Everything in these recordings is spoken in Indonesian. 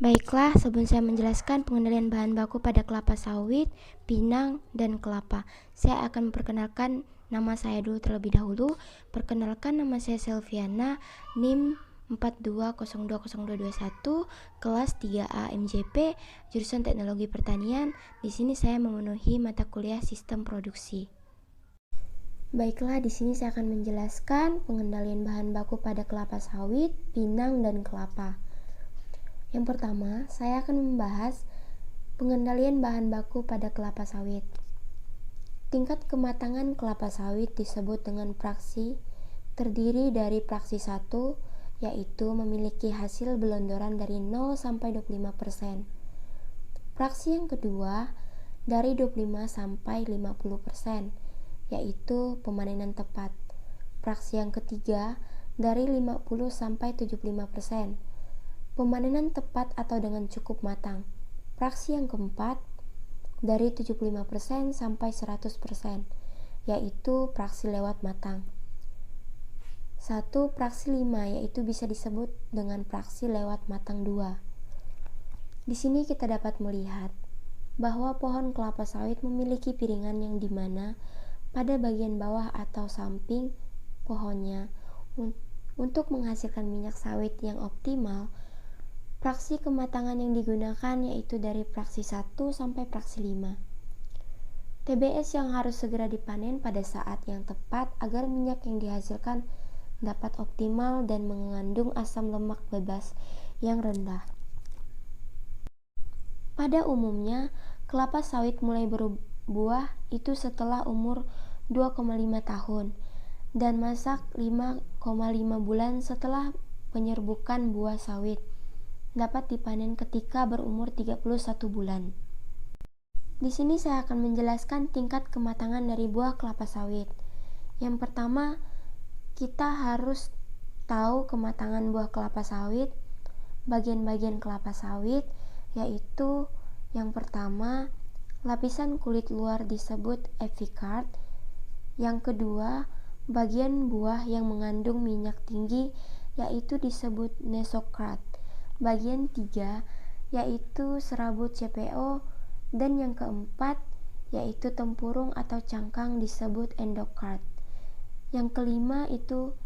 Baiklah, sebelum saya menjelaskan pengendalian bahan baku pada kelapa sawit, pinang, dan kelapa, saya akan memperkenalkan nama saya dulu terlebih dahulu. Perkenalkan, nama saya Selviana, NIM 42020221, kelas 3A MJP, jurusan Teknologi Pertanian. Di sini saya memenuhi mata kuliah Sistem Produksi. Baiklah, di sini saya akan menjelaskan pengendalian bahan baku pada kelapa sawit, pinang, dan kelapa. Yang pertama, saya akan membahas pengendalian bahan baku pada kelapa sawit. Tingkat kematangan kelapa sawit disebut dengan praksi, terdiri dari praksi 1, yaitu memiliki hasil belondoran dari 0 sampai 25%. Praksi yang kedua, dari 25 sampai 50%, yaitu pemanenan tepat. Praksi yang ketiga, dari 50 sampai 75%. Pemanenan tepat atau dengan cukup matang. Praksi yang keempat, dari 75% sampai 100%, yaitu praksi lewat matang. 1. Praksi 5, yaitu bisa disebut dengan praksi lewat matang 2. Di sini kita dapat melihat bahwa pohon kelapa sawit memiliki piringan yang dimana pada bagian bawah atau samping pohonnya untuk menghasilkan minyak sawit yang optimal. Praksi kematangan yang digunakan yaitu dari praksi 1 sampai praksi 5. TBS yang harus segera dipanen pada saat yang tepat agar minyak yang dihasilkan dapat optimal dan mengandung asam lemak bebas yang rendah. Pada umumnya, kelapa sawit mulai berbuah itu setelah umur 2,5 tahun dan masak 5,5 bulan setelah penyerbukan buah sawit. Dapat dipanen ketika berumur 31 bulan. Di sini saya akan menjelaskan tingkat kematangan dari buah kelapa sawit. Yang pertama, kita harus tahu kematangan buah kelapa sawit, bagian-bagian kelapa sawit, yaitu yang pertama, lapisan kulit luar disebut epicard. Yang kedua, bagian buah yang mengandung minyak tinggi yaitu disebut nesocard. Bagian 3 yaitu serabut CPO, dan yang keempat yaitu tempurung atau cangkang disebut endocard. Yang kelima itu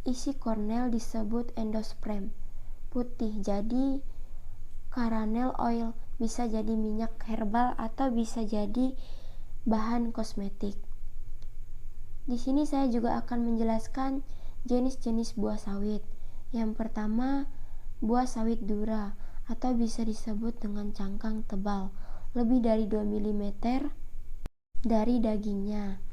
isi kornel disebut endosperm. Putih jadi caramel oil, bisa jadi minyak herbal atau bisa jadi bahan kosmetik. Di sini saya juga akan menjelaskan jenis-jenis buah sawit. Yang pertama, buah sawit dura atau bisa disebut dengan cangkang tebal, lebih dari 2 mm dari dagingnya.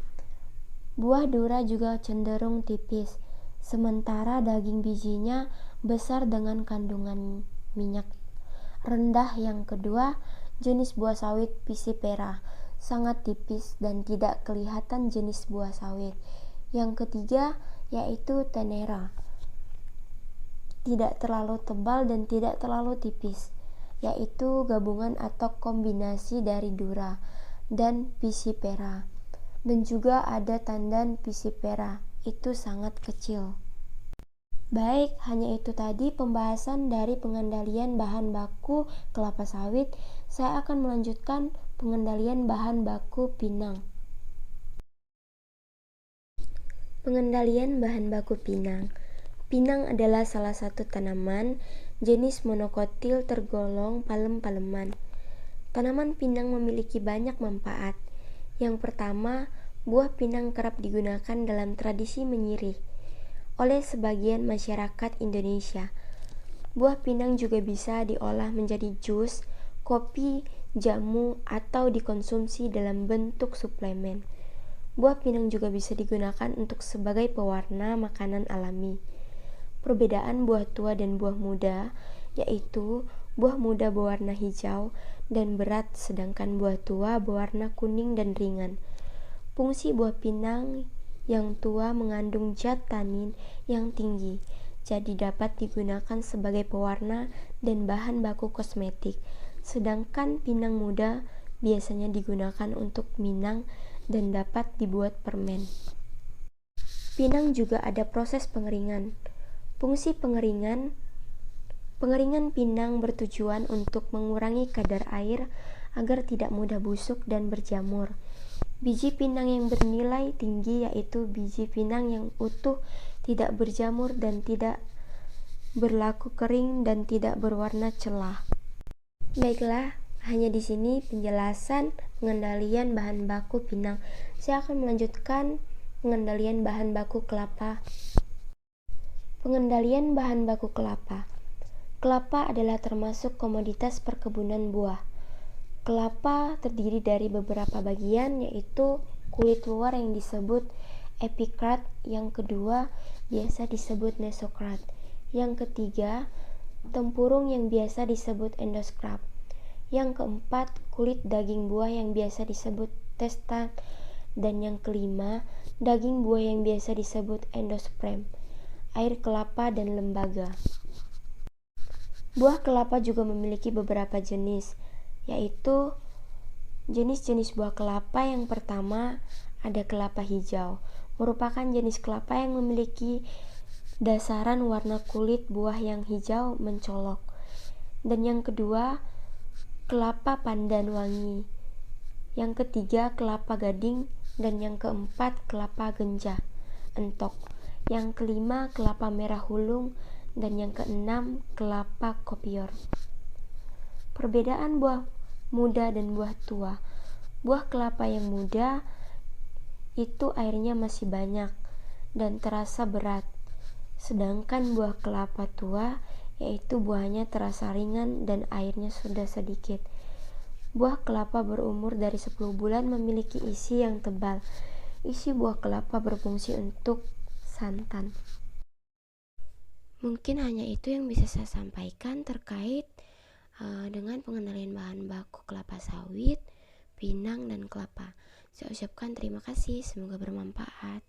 Buah dura juga cenderung tipis, sementara daging bijinya besar dengan kandungan minyak rendah. Yang kedua, jenis buah sawit Pisipera, sangat tipis dan tidak kelihatan jenis buah sawit. Yang ketiga, yaitu Tenera, tidak terlalu tebal dan tidak terlalu tipis, yaitu gabungan atau kombinasi dari dura dan Pisipera. Dan juga ada tandan Pisipera, itu sangat kecil. Baik, hanya itu tadi pembahasan dari pengendalian bahan baku kelapa sawit. Saya akan melanjutkan pengendalian bahan baku pinang. Pengendalian bahan baku pinang. Pinang adalah salah satu tanaman jenis monokotil tergolong palem-paleman. Tanaman pinang memiliki banyak manfaat. Yang pertama, buah pinang kerap digunakan dalam tradisi menyirih oleh sebagian masyarakat Indonesia. Buah pinang juga bisa diolah menjadi jus, kopi, jamu, atau dikonsumsi dalam bentuk suplemen. Buah pinang juga bisa digunakan untuk sebagai pewarna makanan alami. Perbedaan buah tua dan buah muda yaitu buah muda berwarna hijau dan berat, sedangkan buah tua berwarna kuning dan ringan. Fungsi buah pinang yang tua mengandung zat tanin yang tinggi, jadi dapat digunakan sebagai pewarna dan bahan baku kosmetik. Sedangkan pinang muda biasanya digunakan untuk minang dan dapat dibuat permen. Pinang juga ada proses pengeringan. Fungsi pengeringan Pengeringan pinang bertujuan untuk mengurangi kadar air agar tidak mudah busuk dan berjamur. Biji pinang yang bernilai tinggi yaitu biji pinang yang utuh, tidak berjamur dan tidak berlaku kering dan tidak berwarna celah. Baiklah, hanya di sini penjelasan pengendalian bahan baku pinang. Saya akan melanjutkan pengendalian bahan baku kelapa. Pengendalian bahan baku kelapa. Kelapa adalah termasuk komoditas perkebunan buah. Kelapa terdiri dari beberapa bagian, yaitu kulit luar yang disebut epikrat, yang kedua biasa disebut mesokrat, yang ketiga tempurung yang biasa disebut endoskrat, yang keempat kulit daging buah yang biasa disebut testan, dan yang kelima daging buah yang biasa disebut endosperm, air kelapa dan lembaga. Buah kelapa juga memiliki beberapa jenis, yaitu jenis-jenis buah kelapa. Yang pertama ada kelapa hijau, merupakan jenis kelapa yang memiliki dasaran warna kulit buah yang hijau mencolok. Dan yang kedua kelapa pandan wangi, yang ketiga kelapa gading, dan yang keempat kelapa genjah entok, yang kelima kelapa merah hulung, dan yang keenam kelapa kopior. Perbedaan buah muda dan buah tua. Buah kelapa yang muda itu airnya masih banyak dan terasa berat, sedangkan buah kelapa tua yaitu buahnya terasa ringan dan airnya sudah sedikit. Buah kelapa berumur dari 10 bulan memiliki isi yang tebal. Isi buah kelapa berfungsi untuk santan. Mungkin hanya itu yang bisa saya sampaikan terkait dengan pengendalian bahan baku kelapa sawit, pinang, dan kelapa. Saya ucapkan terima kasih, semoga bermanfaat.